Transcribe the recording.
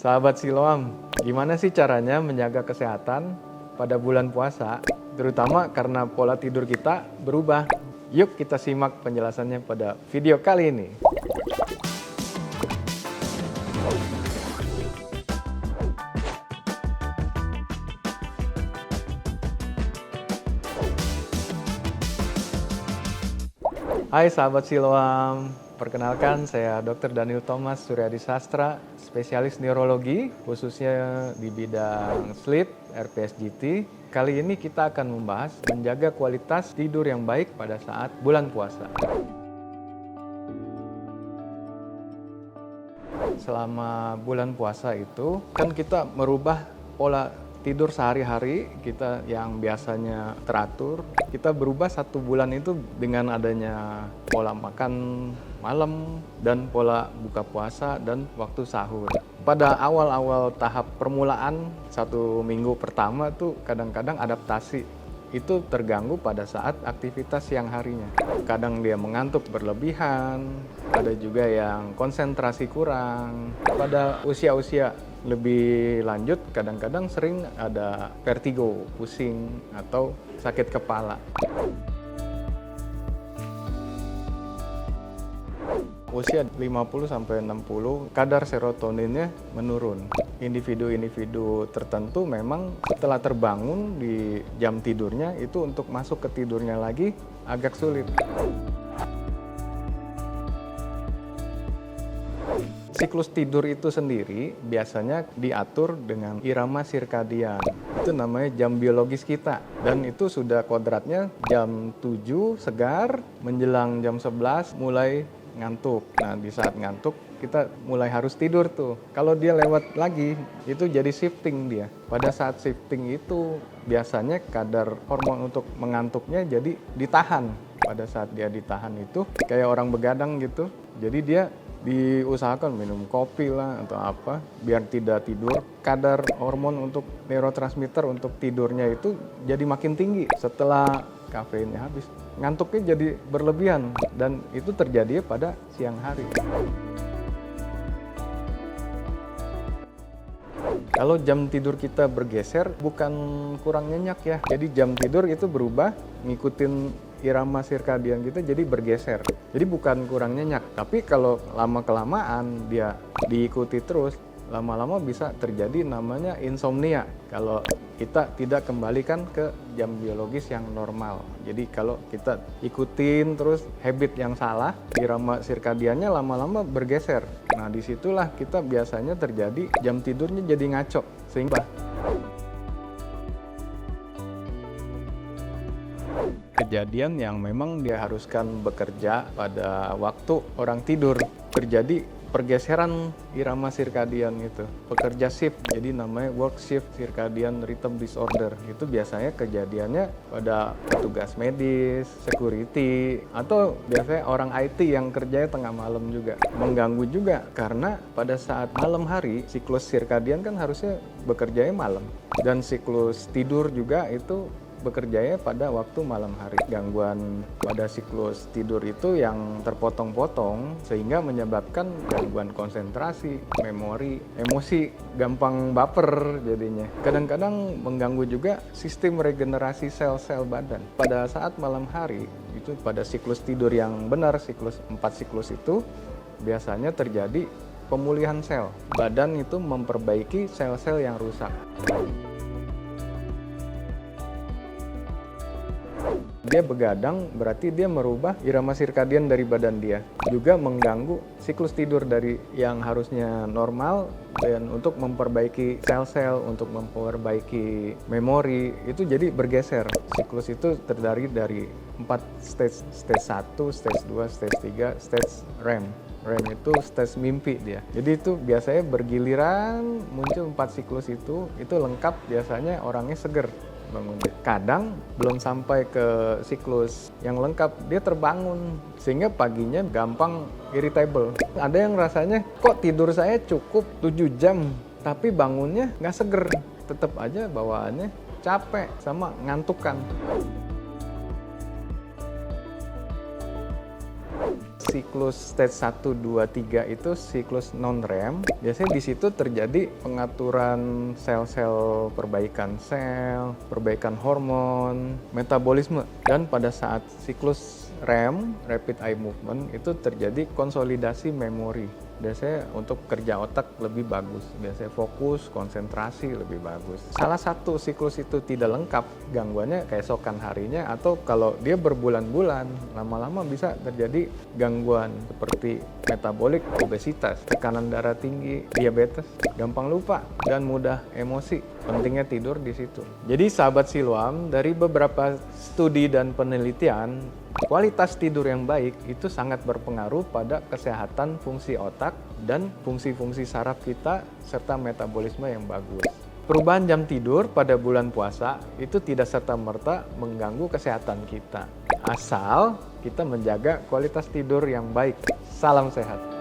Sahabat Siloam, gimana sih caranya menjaga kesehatan pada bulan puasa, terutama karena pola tidur kita berubah? Yuk kita simak penjelasannya pada video kali ini. Hai sahabat Siloam, perkenalkan saya Dr. Daniel Thomas Suryadi Sastra, spesialis neurologi, khususnya di bidang sleep, RPSGT. Kali ini kita akan membahas menjaga kualitas tidur yang baik pada saat bulan puasa. Selama bulan puasa itu, kan kita merubah pola tidur sehari-hari kita yang biasanya teratur, kita berubah 1 bulan itu dengan adanya pola makan malam dan pola buka puasa dan waktu sahur. Pada awal-awal tahap permulaan 1 minggu pertama tuh kadang-kadang adaptasi itu terganggu pada saat aktivitas siang harinya. Kadang dia mengantuk berlebihan, ada juga yang konsentrasi kurang. Pada usia-usia lebih lanjut kadang-kadang sering ada vertigo, pusing, atau sakit kepala. Usia 50-60, kadar serotoninnya menurun. Individu-individu tertentu memang setelah terbangun di jam tidurnya itu untuk masuk ke tidurnya lagi agak sulit. Siklus tidur itu sendiri biasanya diatur dengan irama sirkadian. Itu namanya jam biologis kita. Dan itu sudah kodratnya jam 7 segar, menjelang jam 11 mulai ngantuk. Nah, di saat ngantuk kita mulai harus tidur tuh. Kalau dia lewat lagi, itu jadi shifting dia. Pada saat shifting itu biasanya kadar hormon untuk mengantuknya jadi ditahan. Pada saat dia ditahan itu kayak orang begadang gitu. Jadi dia diusahakan minum kopi lah atau apa biar tidak tidur. Kadar hormon untuk neurotransmitter untuk tidurnya itu jadi makin tinggi setelah kafeinnya habis. Ngantuknya jadi berlebihan dan itu terjadi pada siang hari. Kalau jam tidur kita bergeser bukan kurang nyenyak ya. Jadi jam tidur itu berubah ngikutin irama sirkadian kita jadi bergeser. Jadi bukan kurang nyenyak, tapi kalau lama-kelamaan dia diikuti terus, lama-lama bisa terjadi namanya insomnia. Kalau kita tidak kembalikan ke jam biologis yang normal. Jadi kalau kita ikutin terus habit yang salah, irama sirkadiannya lama-lama bergeser. Nah disitulah kita biasanya terjadi jam tidurnya jadi ngaco. Sehingga kejadian yang memang diharuskan bekerja pada waktu orang tidur, terjadi pergeseran irama sirkadian itu, pekerja shift, jadi namanya work shift circadian rhythm disorder. Itu biasanya kejadiannya pada petugas medis, security, atau biasanya orang IT yang kerjanya tengah malam juga. Mengganggu juga karena pada saat malam hari siklus sirkadian kan harusnya bekerjanya malam, dan siklus tidur juga itu bekerjanya pada waktu malam hari. Gangguan pada siklus tidur itu yang terpotong-potong sehingga menyebabkan gangguan konsentrasi, memori, emosi, gampang baper jadinya. Kadang-kadang mengganggu juga sistem regenerasi sel-sel badan. Pada saat malam hari itu pada siklus tidur yang benar, siklus 4 siklus itu biasanya terjadi pemulihan sel. Badan itu memperbaiki sel-sel yang rusak. Dia begadang berarti dia merubah irama sirkadian dari badan dia. Juga mengganggu siklus tidur dari yang harusnya normal dan untuk memperbaiki sel-sel, untuk memperbaiki memori, itu jadi bergeser. Siklus itu terdiri dari 4 stage, stage 1, stage 2, stage 3, stage REM. REM itu stage mimpi dia. Jadi itu biasanya bergiliran muncul 4 siklus itu lengkap biasanya orangnya seger bangunnya. Kadang belum sampai ke siklus yang lengkap, dia terbangun sehingga paginya gampang irritable. Ada yang rasanya kok tidur saya cukup 7 jam tapi bangunnya nggak seger, tetap aja bawaannya capek sama ngantukan. siklus stage 1, 2, 3 itu siklus non-REM. Biasanya di situ terjadi pengaturan sel-sel, perbaikan sel, perbaikan hormon, metabolisme. Dan pada saat siklus REM, Rapid Eye Movement, itu terjadi konsolidasi memori. Biasanya untuk kerja otak lebih bagus, biasanya fokus, konsentrasi lebih bagus. Salah satu siklus itu tidak lengkap, gangguannya keesokan harinya, atau kalau dia berbulan-bulan, lama-lama bisa terjadi gangguan seperti metabolik, obesitas, tekanan darah tinggi, diabetes, gampang lupa, dan mudah emosi. Pentingnya tidur di situ. Jadi sahabat Siloam, dari beberapa studi dan penelitian, kualitas tidur yang baik itu sangat berpengaruh pada kesehatan fungsi otak dan fungsi-fungsi saraf kita serta metabolisme yang bagus. Perubahan jam tidur pada bulan puasa itu tidak serta-merta mengganggu kesehatan kita, asal kita menjaga kualitas tidur yang baik. Salam sehat.